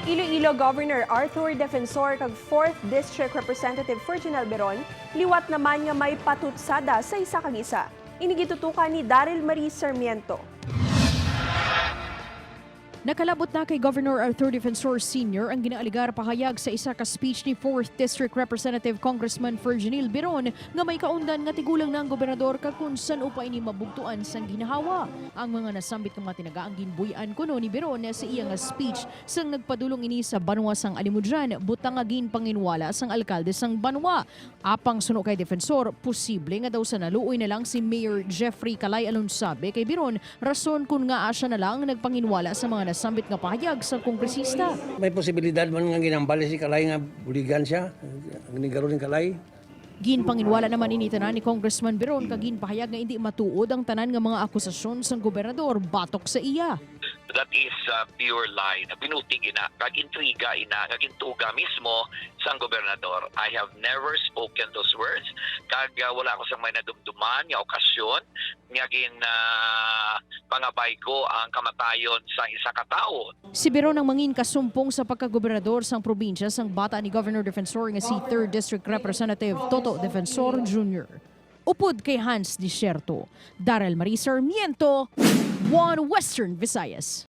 Iloilo Governor Arthur Defensor kag 4th District Representative Ferdinand Biron liwat naman nga may patutsada sa isa kag isa. Inigitutukan ni Daryl Marie Sarmiento. Nakalabot na kay Governor Arthur Defensor Sr. ang ginaaligar pahayag sa isa ka speech ni 4th District Representative Congressman Ferdinand Biron nga may kaundan nga tigulang ng gobernador kag kung saan upay ni mabugtuan sang ginahawa. Ang mga nasambit nga tinagaang ginbuyan kuno ni Biron sa iya nga speech sang nagpadulong ini sa banwa sang Alimudran butang nga ginpanginwala sang alkalde sang banwa. Apang suno kay Defensor, posible nga daw sa naluoy na lang si Mayor Jeffrey Calay Alonsabe kay Biron rason kung nga asya na lang nagpanginwala sa mga nasambit nga pahayag sa kongresista. May posibilidad man nga ginambali si Kalay nga buligan siya, ang nigaro ni Kalay. Ginpanginwala naman ini tanan ni Congressman Biron kag ginpahayag nga hindi matuod ang tanan nga mga akusasyon sang gobernador batok sa iya. That is pure lie na binutig ina, kag intriga ina, kag intuga mismo sang gobernador. I have never spoken those words, kag wala ko sang may nadumduman nga okasyon nga pangabay ko ang kamatayon sa isa ka tawo. Si Biron ang mangin kasumpong sa pagkagobernador sang probinsya sang bata ni Governor Defensor nga si 3rd District Representative Toto Defensor Jr. Upod kay Hans Desierto, Daryl Marie Sarmiento, One Western Visayas.